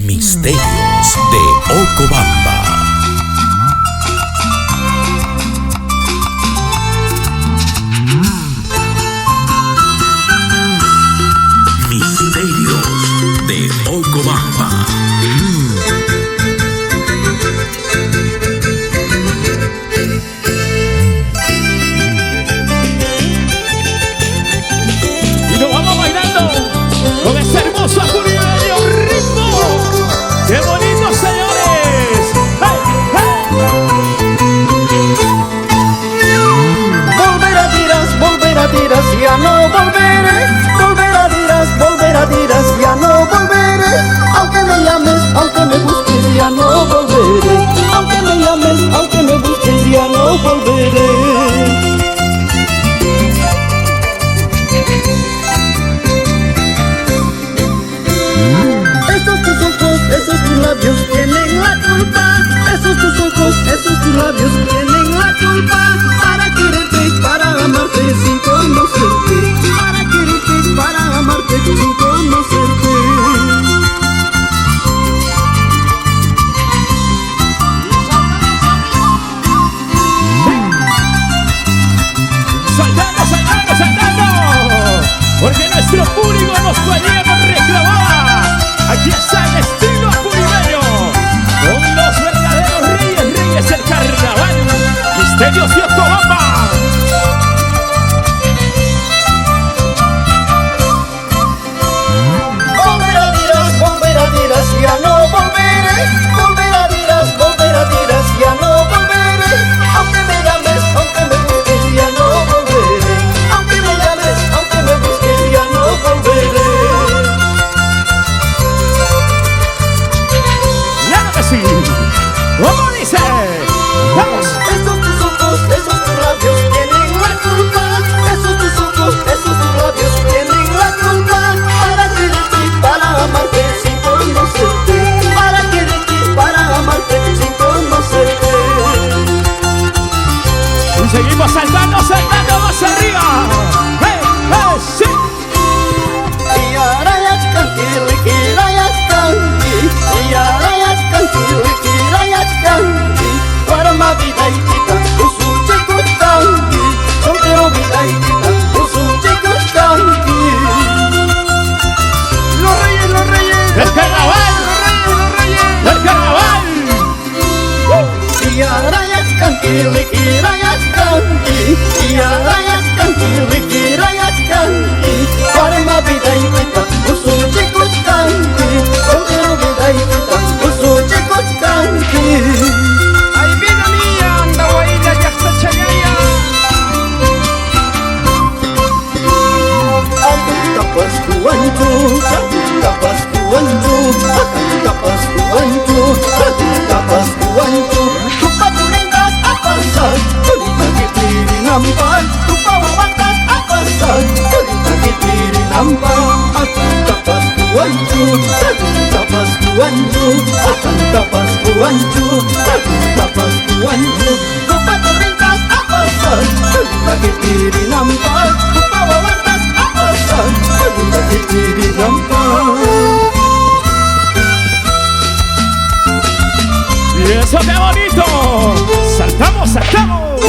Misterios de Ocobamba. Misterios de Ocobamba. Y nos vamos bailando con este hermoso acordeón ritmo. ¡Qué bonito, señores! ¡Hey, hey! Volver a tiras, ya no volveré. Volver a tiras, ya no volveré. Aunque me llames, aunque me busques, ya no volveré. Aunque me llames, aunque me busques, ya no volveré. Esos tus labios tienen la culpa. Esos tus ojos, esos tus labios tienen la culpa. Para quererte, para amarte sin conocerte. Para quererte, para amarte sin conocerte. ¡Saltando, saltando, saltando! Porque nuestro público nos pedía, nos reclamaba. Aquí está el estilo curibeño, con los verdaderos reyes del carnaval. Misterios de Ocobamba. Volver a tiras, ya no volveré. Volver a tiras, ya no volveré. Aunque me llames, aunque me busques, ya no volveré. Aunque me llames, aunque me busques, ya no volveré. ¡Claro que sí! ¿Cómo dice? ¡Vamos! Esos tus ojos, esos tus labios tienen la culpa. Esos tus ojos, esos tus labios tienen la culpa. Para quererte, para amarte sin conocerte. Para quererte, para amarte sin conocerte. Y seguimos saltando, saltando más arriba. ¡Hey, hey, sí! Y ahora ya canti, quiera ya canti. Y ahora ya canti, quiera ya canti. Para ma vida y quita, usu chico canti. Soltero vida y quita, usu chico canti. Los reyes. ¡Del carnaval! ¡Del carnaval! Y ahora ya canti, quiera ya canti. Y ahora ya canti, quiera ya canti. Para ma vida y quita, usu chico canti. Soltero vida y quita, usu chico canti. ¡Ay, vida mía! ¡Anda, guaina, ya está chayaya! Atuta pascuancho, atuta pascuancho, atuta pascuancho, atuta pascuancho. Tu papurengas a pasar, solita que tiri nampan. Tu pawawantas a pasar, solita que tiri nampan. Atuta pascuancho, atuta pascuancho, atuta pascuancho, atuta pascuancho. Tu papurengas a pasar, solita que tiri nampan. Tu pawawantas a pasar, solita que tiri nampan. ¡Y eso qué bonito! ¡Saltamos, saltamos!